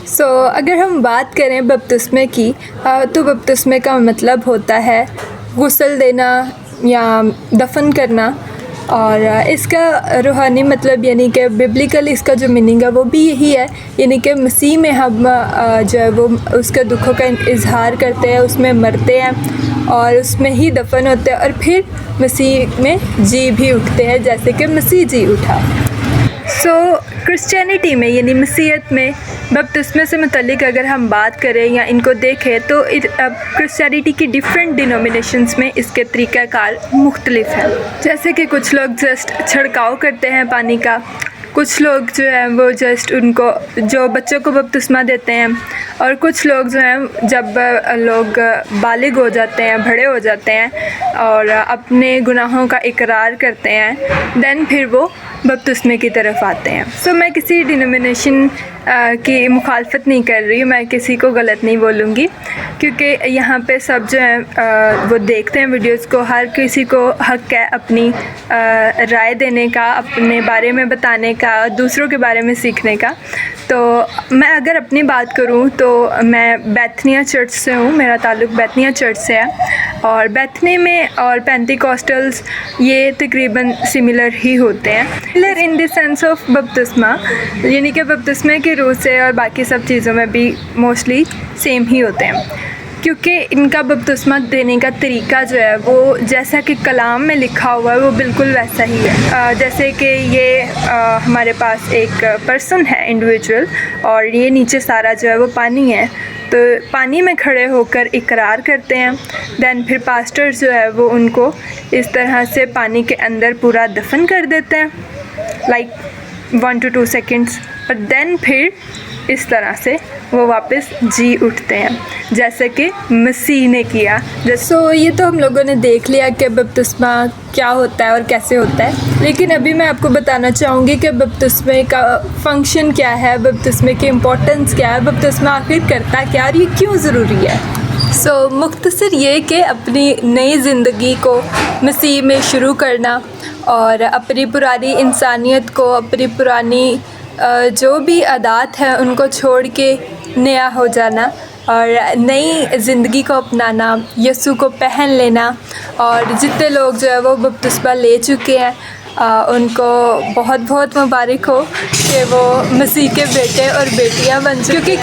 अगर हम बात करें बपतिस्मे की तो बपतिस्मे का मतलब होता है गुस्ल देना या दफन करना। और इसका रूहानी मतलब यानी कि बिब्लिकल इसका जो मीनिंग है वो भी यही है, यानी कि मसीह में हम जो है वो उसके दुखों का इजहार करते हैं, उसमें मरते हैं और उसमें ही दफन होते हैं और फिर मसीह में जी भी उठते हैं जैसे कि मसीह जी उठा। क्रिश्चियनिटी में यानी मसीहत में बपतिस्मे से मुतल्लिक अगर हम बात करें या इनको देखें तो अब क्रिश्चियनिटी की डिफरेंट डिनोमिनेशंस में इसके तरीक़ाकार मुख्तलिफ हैं। जैसे कि कुछ लोग जस्ट छिड़काव करते हैं पानी का, कुछ लोग जो है वो जस्ट उनको जो बच्चों को बपतिस्मा देते हैं, और कुछ लोग जो हैं जब लोग बालिग हो जाते हैं, बड़े हो जाते हैं और अपने गुनाहों का इकरार करते हैं, देन फिर वो बपतिस्मे की तरफ आते हैं। मैं किसी डिनोमिनेशन की मुखालफत नहीं कर रही, मैं किसी को गलत नहीं बोलूँगी, क्योंकि यहाँ पे सब जो हैं वो देखते हैं वीडियोस को, हर किसी को हक़ है अपनी राय देने का, अपने बारे में बताने का, दूसरों के बारे में सीखने का। तो मैं अगर अपनी बात करूँ तो मैं बैथनिया चर्च से हूँ, मेरा ताल्लुक़ बैथनिया चर्च से है, और बैथनी में और पेंटिकॉस्टल्स ये तकरीबन सिमिलर ही होते हैं, similar in the sense of बपतिस्मा, यानी कि बपतिस्मे के रूह से और बाकी सब चीज़ों में भी मोस्टली सेम ही होते हैं, क्योंकि इनका बपतिस्मा देने का तरीका जो है वो जैसा कि कलाम में लिखा हुआ है वो बिल्कुल वैसा ही है। जैसे कि ये हमारे पास एक पर्सन है इंडिविजुअल, और ये नीचे सारा जो है वो पानी है, तो पानी में खड़े होकर इकरार करते हैं, दैन फिर पास्टर जो है वो उनको इस तरह से पानी के अंदर पूरा दफन कर देते हैं लाइक 1 to 2 सेकेंड्स, और दैन फिर इस तरह से वो वापस जी उठते हैं जैसे कि मसीह ने किया। ये तो हम लोगों ने देख लिया कि बपतिस्मा क्या होता है और कैसे होता है, लेकिन अभी मैं आपको बताना चाहूँगी कि बपतिस्मे का फ़ंक्शन क्या है, बपतिस्मे की इम्पोर्टेंस क्या है, बपतिस्मा आखिर करता क्या और ये क्यों ज़रूरी है। मुख्तसर ये कि अपनी नई ज़िंदगी को मसीह में शुरू करना और अपनी पुरानी इंसानियत को, अपनी पुरानी जो भी आदत है उनको छोड़ के नया हो जाना और नई ज़िंदगी को अपनाना, यसु को पहन लेना। और जितने लोग जो है वो बपतिस्मा ले चुके हैं उनको बहुत बहुत मुबारक हो कि वो मसीह के बेटे और बेटियां बन चुके, क्योंकि